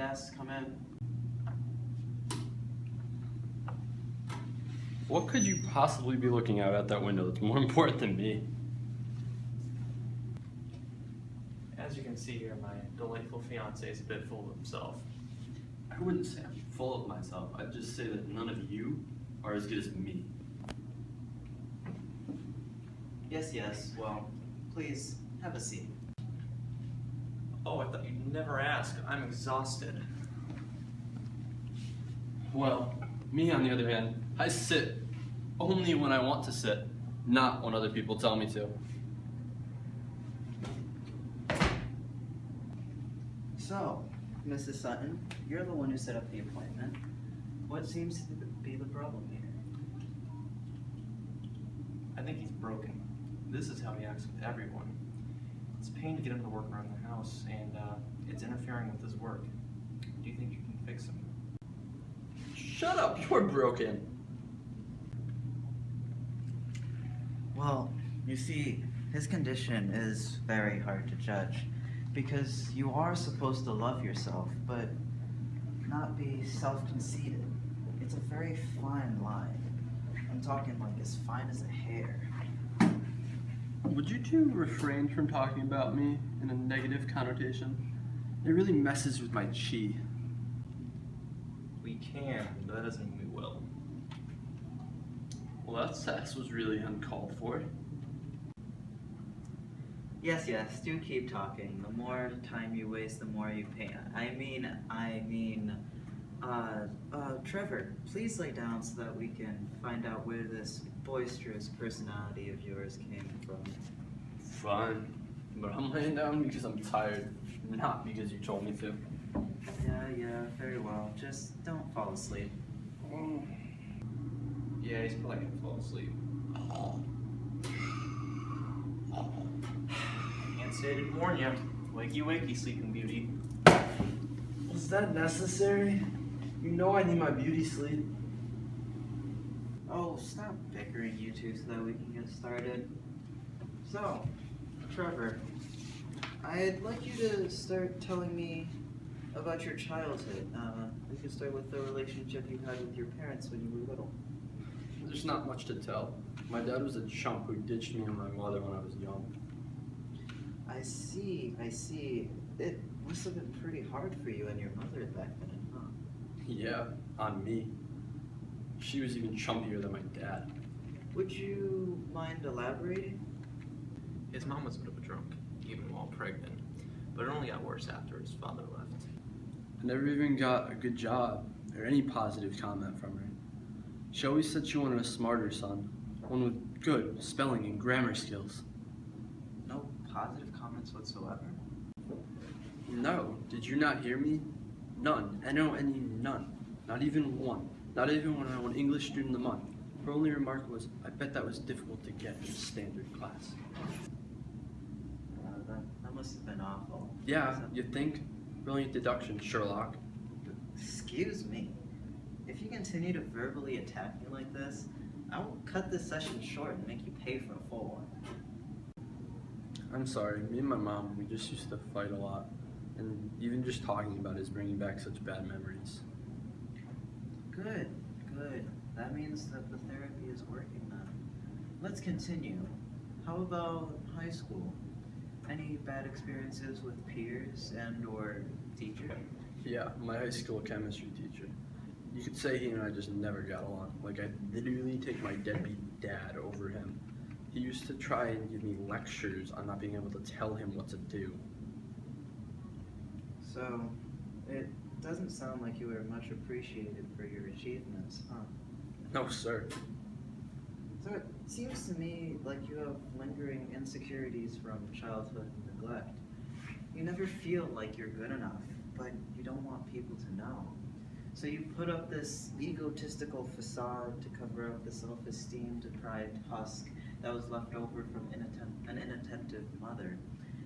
Yes, come in. What could you possibly be looking out at that window that's more important than me? As you can see here, my delightful fiance is a bit full of himself. I wouldn't say I'm full of myself. I'd just say that none of you are as good as me. Yes, well, please, have a seat. Oh, I thought you'd never ask. I'm exhausted. Well, me on the other hand, I sit only when I want to sit, not when other people tell me to. So, Mrs. Sutton, you're the one who set up the appointment. What seems to be the problem here? I think he's broken. This is how he acts with everyone. It's a pain to get him to work around the house, and it's interfering with his work. Do you think you can fix him? Shut up, you're broken. Well, you see, his condition is very hard to judge because you are supposed to love yourself, but not be self-conceited. It's a very fine line. I'm talking like as fine as a hair. Would you two refrain from talking about me in a negative connotation? It really messes with my chi. We can, but that doesn't mean we will. Well, that sass was really uncalled for. Yes, do keep talking. The more time you waste, the more you pay. Trevor, please lay down so that we can find out where this boisterous personality of yours came from. Fine, but I'm laying down because I'm tired, not because you told me to. Yeah, very well. Just don't fall asleep. Yeah, he's probably gonna fall asleep. Can't say I didn't warn you. Wakey, wakey, sleeping beauty. Was that necessary? You know I need my beauty sleep. Oh, stop bickering, you two, so that we can get started. So, Trevor, I'd like you to start telling me about your childhood. We can start with the relationship you had with your parents when you were little. There's not much to tell. My dad was a chump who ditched me and my mother when I was young. I see. It must have been pretty hard for you and your mother back then, huh? Yeah, on me. She was even chumpier than my dad. Would you mind elaborating? His mom was a bit of a drunk, even while pregnant, but it only got worse after his father left. I never even got a good job or any positive comment from her. She always said she wanted a smarter son, one with good spelling and grammar skills. No positive comments whatsoever? No, did you not hear me? None. N-O-N-E, none. Not even one. Not even when I won English Student of the Month. Her only remark was, I bet that was difficult to get in a standard class. That must have been awful. Yeah, you'd think. Brilliant deduction, Sherlock. Excuse me. If you continue to verbally attack me like this, I will cut this session short and make you pay for a full one. I'm sorry, me and my mom, we just used to fight a lot. And even just talking about it is bringing back such bad memories. Good. That means that the therapy is working then. Let's continue. How about high school? Any bad experiences with peers and or teacher? Yeah, my high school chemistry teacher. You could say he and I just never got along. Like, I'd literally take my deadbeat dad over him. He used to try and give me lectures on not being able to tell him what to do. So, it doesn't sound like you were much appreciated for your achievements, huh? No, sir. So it seems to me like you have lingering insecurities from childhood neglect. You never feel like you're good enough, but you don't want people to know. So you put up this egotistical facade to cover up the self-esteem deprived husk that was left over from an inattentive mother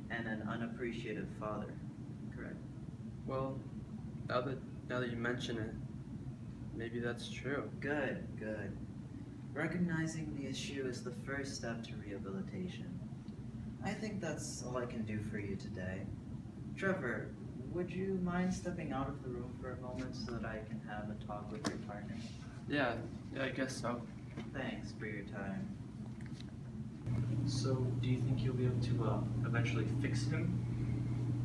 and an unappreciative father, correct? Well, now that you mention it, maybe that's true. Good. Recognizing the issue is the first step to rehabilitation. I think that's all I can do for you today. Trevor, would you mind stepping out of the room for a moment so that I can have a talk with your partner? Yeah, I guess so. Thanks for your time. So, do you think you'll be able to eventually fix him?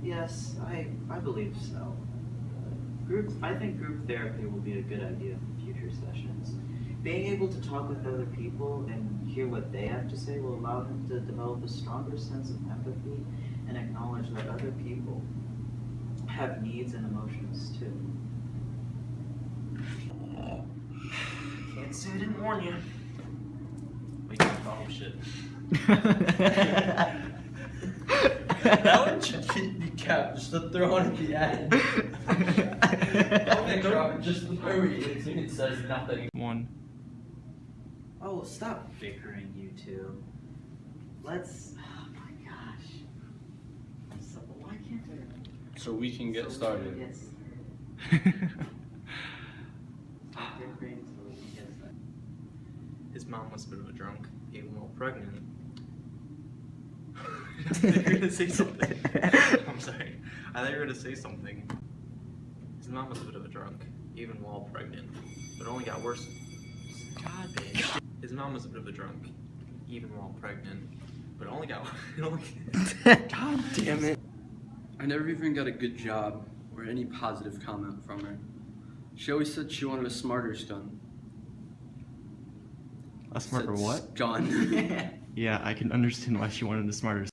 Yes, I believe so. I think group therapy will be a good idea for future sessions. Being able to talk with other people and hear what they have to say will allow him to develop a stronger sense of empathy and acknowledge that other people have needs and emotions too. Can't say I didn't warn you. Wait, oh shit. That one should be kept, just to throw on at the end. I'll make sure of it just to hurry. It says nothing. One. Oh, stop bickering, you two. Let's. Oh my gosh. So why can't I? So we can get started. Yes. Stop bickering so we can get started. His mom was a bit of a drunk, even while pregnant. I thought you were gonna say something. I'm sorry. I thought you were gonna say something. His mom was a bit of a drunk, even while pregnant, but it only got worse. God, bitch. His mom was a bit of a drunk, even while pregnant, but it only got. God damn it. I never even got a good job or any positive comment from her. She always said she wanted a smarter gun. A smarter Said what? Gun. Yeah, I can understand why she wanted a smarter